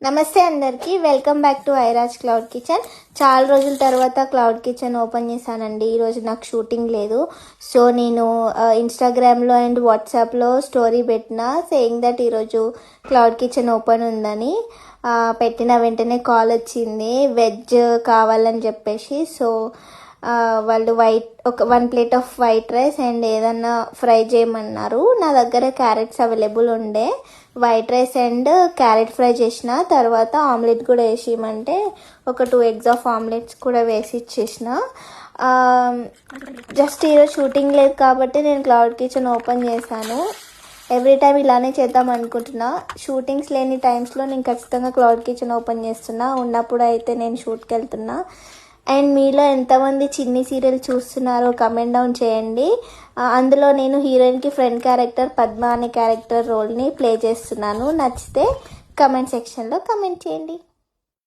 నమస్తే అందరికీ, welcome back to Iraj cloud kitchen. చాలా రోజుల తర్వాత క్లౌడ్ కిచెన్ ఓపెన్ చేశానండి. ఈరోజు నాకు షూటింగ్ లేదు, సో నేను ఇన్స్టాగ్రామ్లో అండ్ వాట్సాప్లో స్టోరీ పెట్టిన సేయింగ్ దట్ ఈరోజు క్లౌడ్ కిచెన్ ఓపెన్ ఉందని. పెట్టిన వెంటనే కాల్ వచ్చింది, వెజ్ కావాలని చెప్పేసి. సో వాళ్ళు ఒక 1 plate off white rice and ఏదన్నా ఫ్రై చేయమన్నారు. నా దగ్గర క్యారెట్స్ అవైలబుల్ ఉండే, white rice and carrot fry చేసిన. తర్వాత ఆమ్లెట్ కూడా వేసి ఇవ్వమంటే ఒక 2 ఎగ్స్ ఆఫ్ ఆమ్లెట్స్ కూడా వేసి ఇచ్చేసిన. జస్ట్ ఈరోజు షూటింగ్ లేదు కాబట్టి నేను క్లౌడ్ కిచెన్ ఓపెన్ చేశాను. ఎవ్రీ టైం ఇలానే చేద్దాం అనుకుంటున్నా. షూటింగ్స్ లేని టైమ్స్లో నేను ఖచ్చితంగా క్లౌడ్ కిచెన్ ఓపెన్ చేస్తున్నా, ఉన్నప్పుడు అయితే నేను షూట్కి వెళ్తున్నా. అండ్ మీలో ఎంతమంది చిన్ని సీరియల్ చూస్తున్నారో కమెంట్ డౌన్ చేయండి. అందులో నేను హీరోయిన్కి ఫ్రెండ్ క్యారెక్టర్ పద్మ అనే క్యారెక్టర్ రోల్ని ప్లే చేస్తున్నాను. నచ్చితే కమెంట్ సెక్షన్లో కమెంట్ చేయండి.